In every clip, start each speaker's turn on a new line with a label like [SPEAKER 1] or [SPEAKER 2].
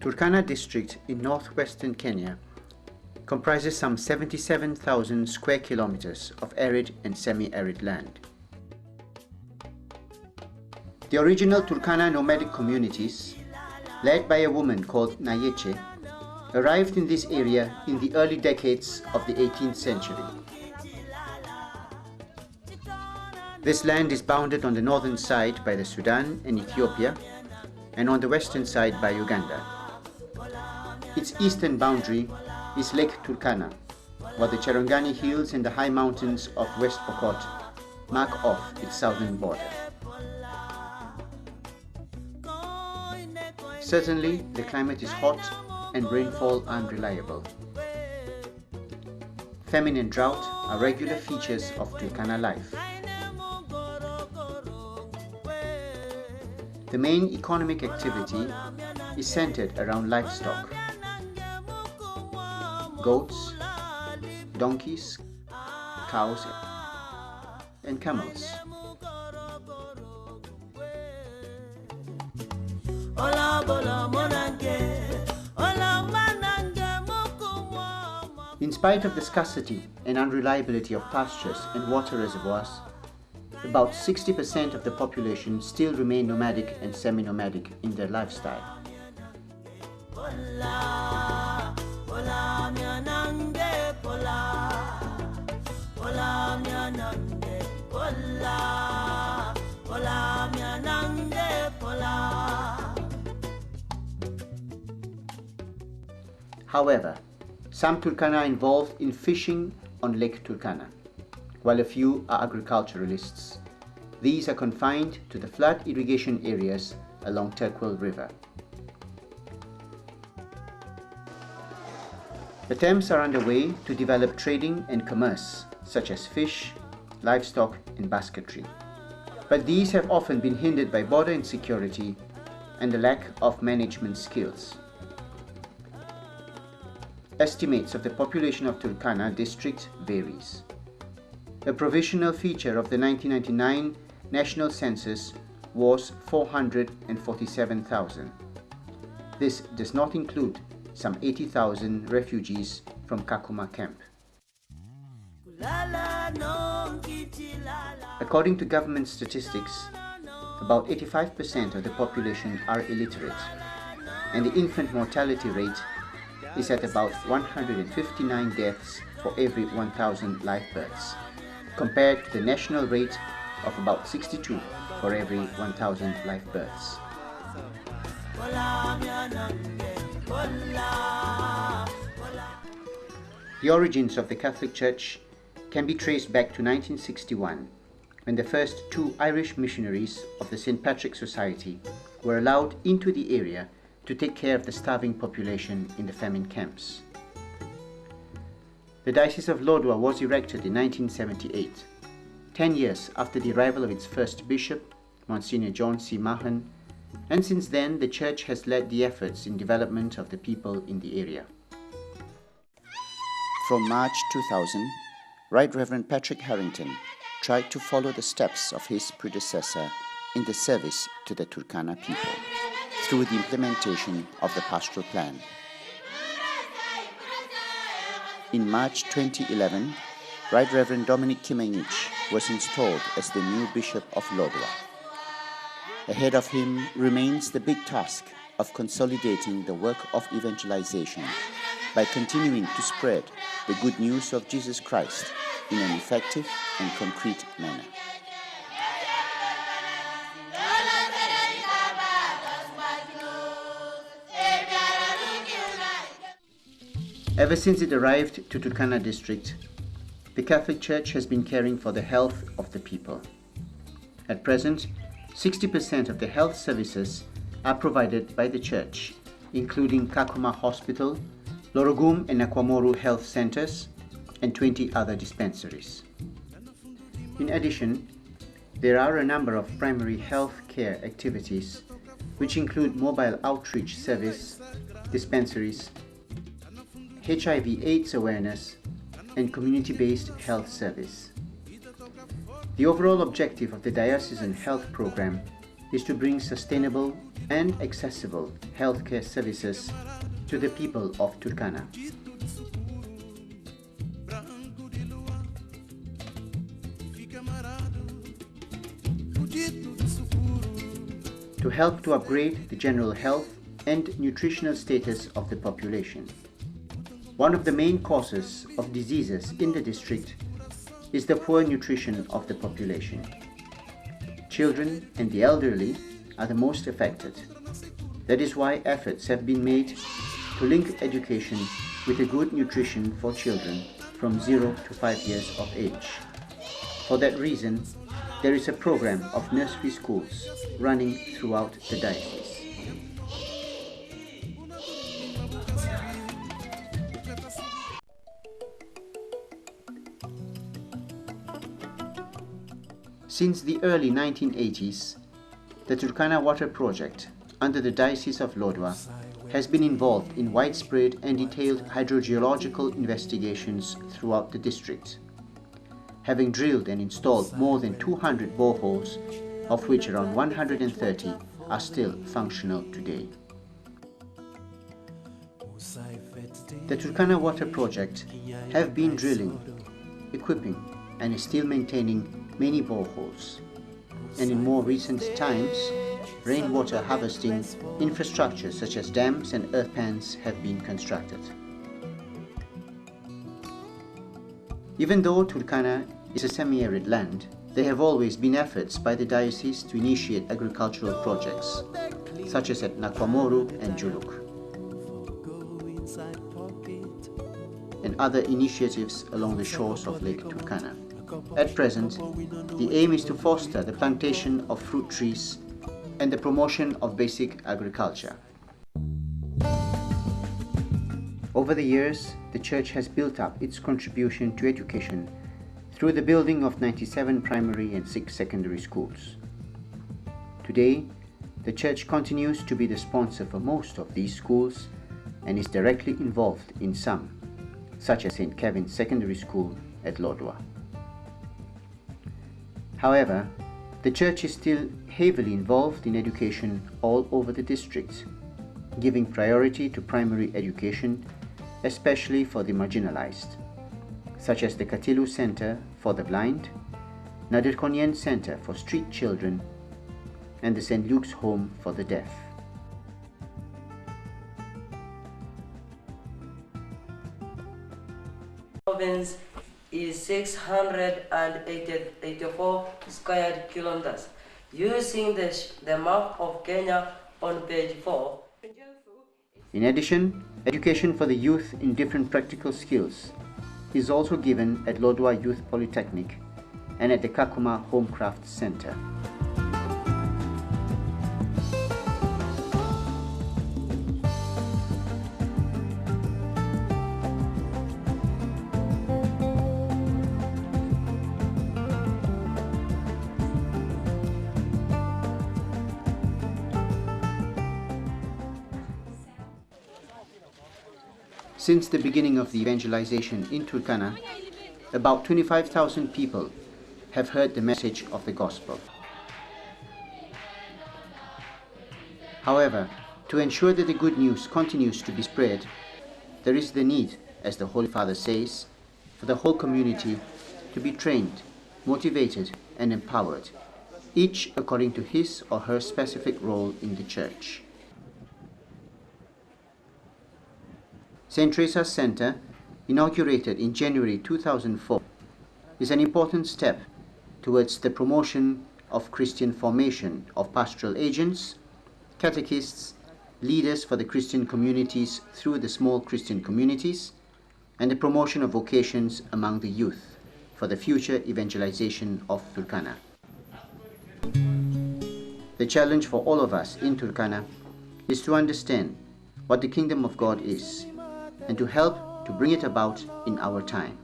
[SPEAKER 1] Turkana district in northwestern Kenya comprises some 77,000 square kilometers of arid and semi-arid land. The original Turkana nomadic communities, led by a woman called Nayeche, arrived in this area in the early decades of the 18th century. This land is bounded on the northern side by the Sudan and Ethiopia, and on the western side by Uganda. Its eastern boundary is Lake Turkana, while the Cherangani Hills and the high mountains of West Pokot mark off its southern border. Certainly, the climate is hot and rainfall unreliable. Famine and drought are regular features of Turkana life. The main economic activity is centered around livestock: goats, donkeys, cows, and camels. In spite of the scarcity and unreliability of pastures and water reservoirs, about 60% of the population still remain nomadic and semi-nomadic in their lifestyle. However, some Turkana are involved in fishing on Lake Turkana, while a few are agriculturalists. These are confined to the flood irrigation areas along Turkwell River. Attempts are underway to develop trading and commerce, such as fish, livestock, and basketry. But these have often been hindered by border insecurity and the lack of management skills. Estimates of the population of Turkana district varies. A provisional feature of the 1999 national census was 447,000. This does not include some 80,000 refugees from Kakuma camp. According to government statistics, about 85% of the population are illiterate, and the infant mortality rate is at about 159 deaths for every 1,000 live births, compared to the national rate of about 62 for every 1,000 live births. The origins of the Catholic Church can be traced back to 1961, when the first two Irish missionaries of the St. Patrick Society were allowed into the area to take care of the starving population in the famine camps. The Diocese of Lodwar was erected in 1978, 10 years after the arrival of its first bishop, Monsignor John C. Mahan, and since then the Church has led the efforts in development of the people in the area. From March 2000, Right Reverend Patrick Harrington tried to follow the steps of his predecessor in the service to the Turkana people through the implementation of the pastoral plan. In March 2011, Right Reverend Dominic Kimengich was installed as the new Bishop of Lodwar. Ahead of him remains the big task of consolidating the work of evangelization by continuing to spread the good news of Jesus Christ in an effective and concrete manner. Ever since it arrived to Turkana district, the Catholic Church has been caring for the health of the people. At present, 60% of the health services are provided by the Church, including Kakuma Hospital, Lorogum and Nakwamoru health centers, and 20 other dispensaries. In addition, there are a number of primary health care activities, which include mobile outreach service, dispensaries, HIV/AIDS awareness, and community-based health service. The overall objective of the diocesan health program is to bring sustainable and accessible healthcare services to the people of Turkana. To help to upgrade the general health and nutritional status of the population. One of the main causes of diseases in the district is the poor nutrition of the population. Children and the elderly are the most affected. That is why efforts have been made to link education with a good nutrition for children from 0 to 5 years of age. For that reason, there is a program of nursery schools running throughout the diocese. Since the early 1980s, the Turkana Water Project under the Diocese of Lodwar has been involved in widespread and detailed hydrogeological investigations throughout the district, having drilled and installed more than 200 boreholes, of which around 130 are still functional today. The Turkana Water Project have been drilling, equipping and is still maintaining many boreholes, and in more recent times, rainwater harvesting infrastructure such as dams and earth pans have been constructed. Even though Turkana is a semi-arid land, there have always been efforts by the diocese to initiate agricultural projects, such as at Nakwamoru and Juluk, and other initiatives along the shores of Lake Turkana. At present, the aim is to foster the plantation of fruit trees and the promotion of basic agriculture. Over the years, the Church has built up its contribution to education through the building of 97 primary and 6 secondary schools. Today, the Church continues to be the sponsor for most of these schools and is directly involved in some, such as St. Kevin's Secondary School at Lodwar. However, the Church is still heavily involved in education all over the district, giving priority to primary education, especially for the marginalized, such as the Katilu Center for the Blind, Nadirkonyen Center for Street Children, and the St. Luke's Home for the Deaf.
[SPEAKER 2] Province is 684 square kilometers. Using the map of Kenya on page 4.
[SPEAKER 1] In addition, education for the youth in different practical skills is also given at Lodwar Youth Polytechnic and at the Kakuma Homecraft Center. Since the beginning of the evangelization in Turkana, about 25,000 people have heard the message of the gospel. However, to ensure that the good news continues to be spread, there is the need, as the Holy Father says, for the whole community to be trained, motivated and empowered, each according to his or her specific role in the Church. St. Teresa's Center, inaugurated in January 2004, is an important step towards the promotion of Christian formation of pastoral agents, catechists, leaders for the Christian communities through the small Christian communities, and the promotion of vocations among the youth for the future evangelization of Turkana. The challenge for all of us in Turkana is to understand what the kingdom of God is and to help to bring it about in our time.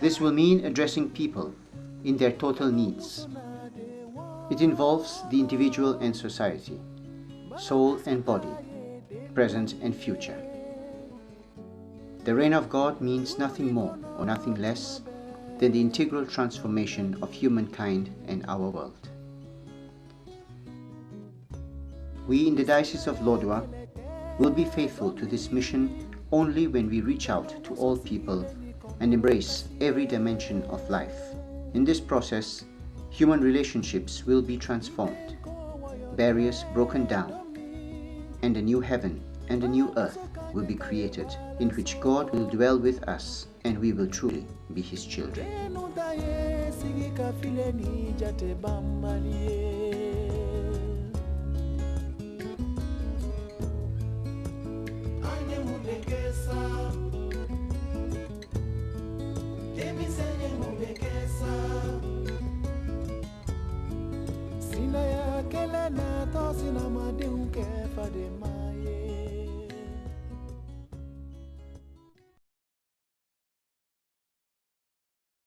[SPEAKER 1] This will mean addressing people in their total needs. It involves the individual and society, soul and body, present and future. The reign of God means nothing more or nothing less than the integral transformation of humankind and our world. We in the Diocese of Lodwar will be faithful to this mission only when we reach out to all people and embrace every dimension of life. In this process, human relationships will be transformed, barriers broken down, and a new heaven and a new earth will be created in which God will dwell with us and we will truly be His children.
[SPEAKER 3] Sina ya kele na to sina madi